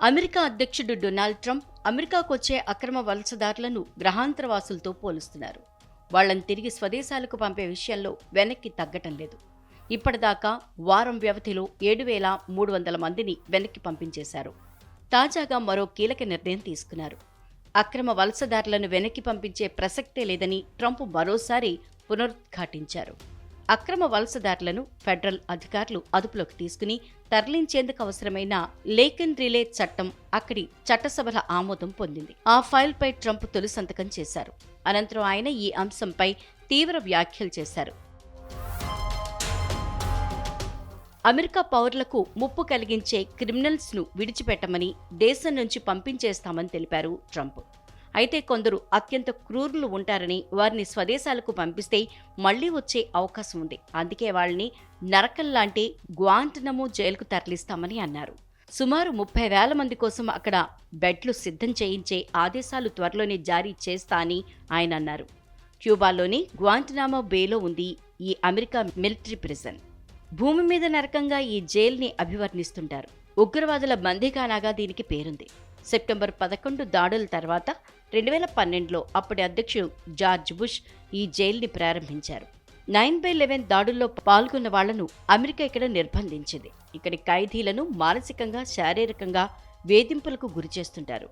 America అధ్యక్షుడు Donald Trump అమెరికాకొచ్చే అక్రమ వలసదారులను గ్రహాంతరవాసులతో పోలుస్తున్నారు. వాళ్లను తిరిగి స్వదేశాలకు పంపే విషయంలో వెనక్కి తగ్గటం లేదు. ఇప్పటిదాకా వారం వ్యవధిలో 7,300 మందిని వెనక్కి పంపించేశారు. తాజాగా మరో కీలక నిర్ణయం తీసుకున్నారు. అక్రమ వలసదారులను వెనక్కి పంపించే ప్రసక్తే లేదని ట్రంప్ మరోసారి పునరుద్ఘాటించారు. అక్రమ వలసదారులను ఫెడరల్ అధికారులు అదుపులోకి తీసుకుని తరలించేందుకు అవసరమైన లేక్-ఇన్ రిలే చట్టం అక్కడి చట్టసభల ఆమోదం పొందింది. ఆ ఫైల్పై ట్రంప్ తొలి సంతకం చేశారు. అనంతరం ఆయన ఈ అంశంపై తీవ్ర వ్యాఖ్యలు చేశారు. అమెరికా పౌరులకు ముప్పు కలిగించే క్రిమినల్స్ను విడిచిపెట్టమని, దేశం నుంచి పంపించేస్తామని తెలిపారు ట్రంప్. అయితే కొందరు అత్యంత క్రూరులు ఉంటారని, వారిని స్వదేశాలకు పంపిస్తే మళ్లీ వచ్చే అవకాశం ఉంది. అందుకే వాళ్ళని నరకంలాంటి గ్వాంటనమో జైలుకు తరలిస్తామని అన్నారు. సుమారు 30,000 మంది కోసం అక్కడ బెడ్లు సిద్ధం చేయించే ఆదేశాలు త్వరలోనే జారీ చేస్తా అని ఆయన అన్నారు. క్యూబాలోని గ్వాంటనామో బేలో ఉంది ఈ అమెరికా మిలిటరీ ప్రిజన్. భూమి మీద నరకంగా ఈ జైల్ని అభివర్ణిస్తుంటారు. ఉగ్రవాదుల బందీఖానాగా దీనికి పేరుంది. సెప్టెంబర్ 11 దాడుల తర్వాత 2012లో అప్పటి అధ్యక్షుడు జార్జ్ బుష్ ఈ జైల్ని ప్రారంభించారు. 9/11 దాడుల్లో పాల్గొన్న వాళ్లను అమెరికా ఇక్కడ నిర్బంధించింది. ఇక్కడి ఖైదీలను మానసికంగా, శారీరకంగా వేధింపులకు గురిచేస్తుంటారు.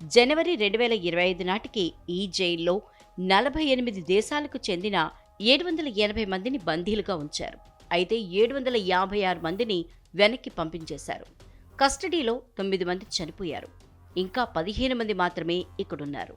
జనవరి 2025 నాటికి ఈ జైల్లో 48 దేశాలకు చెందిన 780 మందిని బందీలుగా ఉంచారు. అయితే 756 మందిని వెనక్కి పంపించేశారు. కస్టడీలో 9 మంది చనిపోయారు. ఇంకా 15 మంది మాత్రమే ఇక్కడున్నారు.